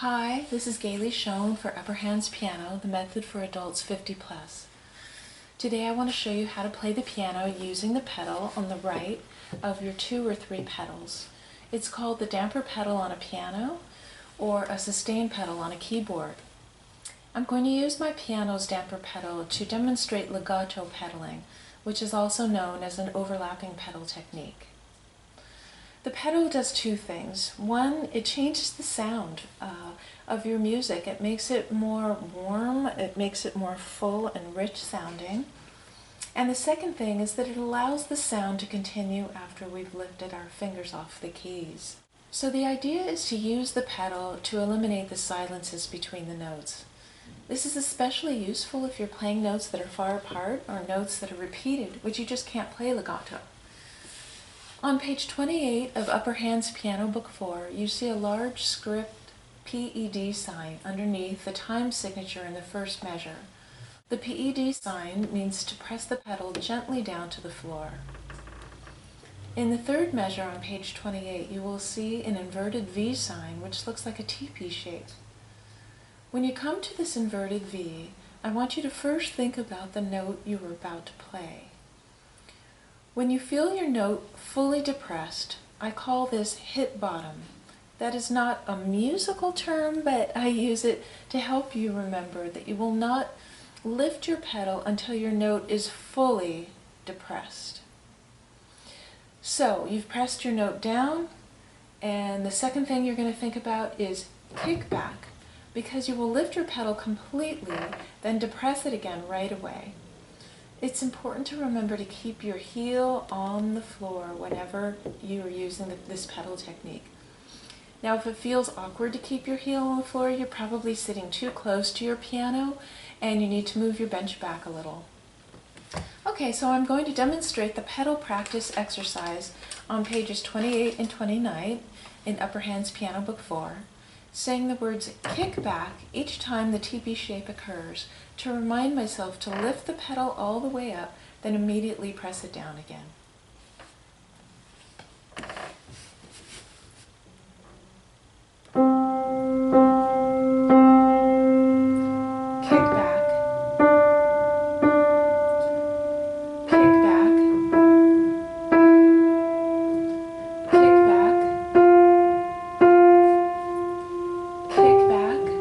Hi, this is Gayle Schoen for Upper Hands Piano, the method for adults 50 plus. Today I want to show you how to play the piano using the pedal on the right of your 2 or 3 pedals. It's called the damper pedal on a piano or a sustain pedal on a keyboard. I'm going to use my piano's damper pedal to demonstrate legato pedaling, which is also known as an overlapping pedal technique. The pedal does 2 things. One, it changes the sound of your music. It makes it more warm, it makes it more full and rich sounding. And the second thing is that it allows the sound to continue after we've lifted our fingers off the keys. So the idea is to use the pedal to eliminate the silences between the notes. This is especially useful if you're playing notes that are far apart or notes that are repeated, which you just can't play legato. On page 28 of Upper Hands Piano Book 4, you see a large script PED sign underneath the time signature in the first measure. The PED sign means to press the pedal gently down to the floor. In the third measure on page 28, you will see an inverted V sign, which looks like a teepee shape. When you come to this inverted V, I want you to first think about the note you are about to play. When you feel your note fully depressed, I call this hit bottom. That is not a musical term, but I use it to help you remember that you will not lift your pedal until your note is fully depressed. So you've pressed your note down, and the second thing you're going to think about is kickback, because you will lift your pedal completely, then depress it again right away. It's important to remember to keep your heel on the floor whenever you are using this pedal technique. Now, if it feels awkward to keep your heel on the floor, you're probably sitting too close to your piano and you need to move your bench back a little. Okay, so I'm going to demonstrate the pedal practice exercise on pages 28 and 29 in Upper Hands Piano Book 4, saying the words kick back each time the teepee shape occurs to remind myself to lift the pedal all the way up, then immediately press it down again. Kick back, kick back, kick back, kick back, kick back, kick back, kick back,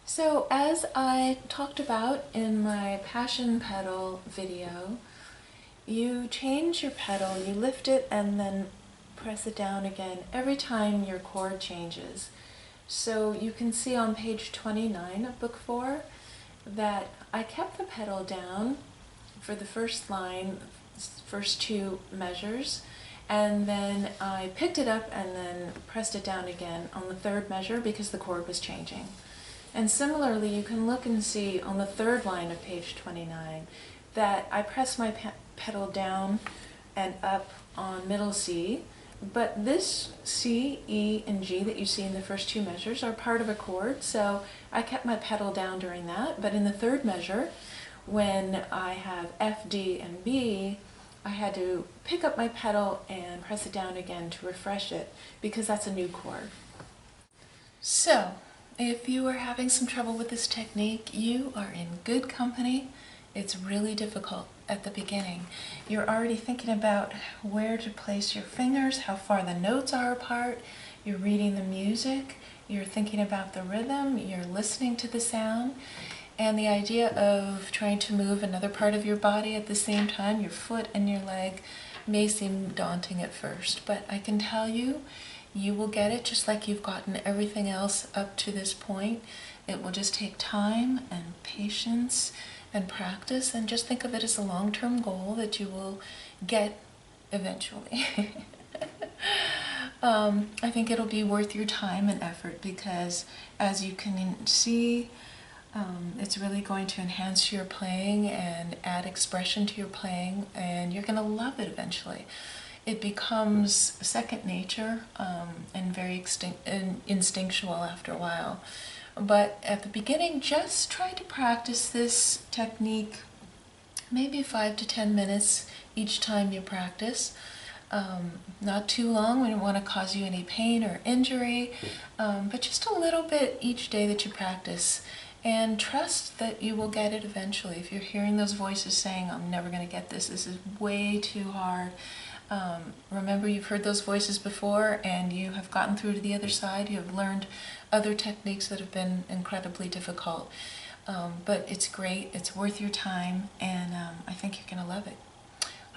So as I talked about in my passion pedal video, you change your pedal, you lift it and then press it down again every time your chord changes. So you can see on page 29 of book 4 that I kept the pedal down for the first line, first 2 measures, and then I picked it up and then pressed it down again on the 3rd measure because the chord was changing. And similarly, you can look and see on the 3rd line of page 29 that I press my pedal down and up on middle C, But this C, E, and G that you see in the first two measures are part of a chord, so I kept my pedal down during that. But in the third measure, when I have F, D, and B, I had to pick up my pedal and press it down again to refresh it, because that's a new chord. So, if you are having some trouble with this technique, you are in good company. It's really difficult at the beginning. You're already thinking about where to place your fingers, how far the notes are apart. You're reading the music. You're thinking about the rhythm. You're listening to the sound. And the idea of trying to move another part of your body at the same time, your foot and your leg, may seem daunting at first. But I can tell you, you will get it just like you've gotten everything else up to this point. It will just take time and patience and practice, and just think of it as a long-term goal that you will get eventually. I think it'll be worth your time and effort, because as you can see, it's really going to enhance your playing and add expression to your playing, and you're going to love it eventually. It becomes second nature and very instinctual after a while. But at the beginning, just try to practice this technique maybe 5 to 10 minutes each time you practice. Not too long, we don't want to cause you any pain or injury, but just a little bit each day that you practice. And trust that you will get it eventually. If you're hearing those voices saying, I'm never going to get this, this is way too hard, remember, you've heard those voices before, and you have gotten through to the other side. You have learned other techniques that have been incredibly difficult. But it's great, it's worth your time, and I think you're going to love it.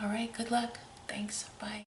All right, good luck. Thanks. Bye.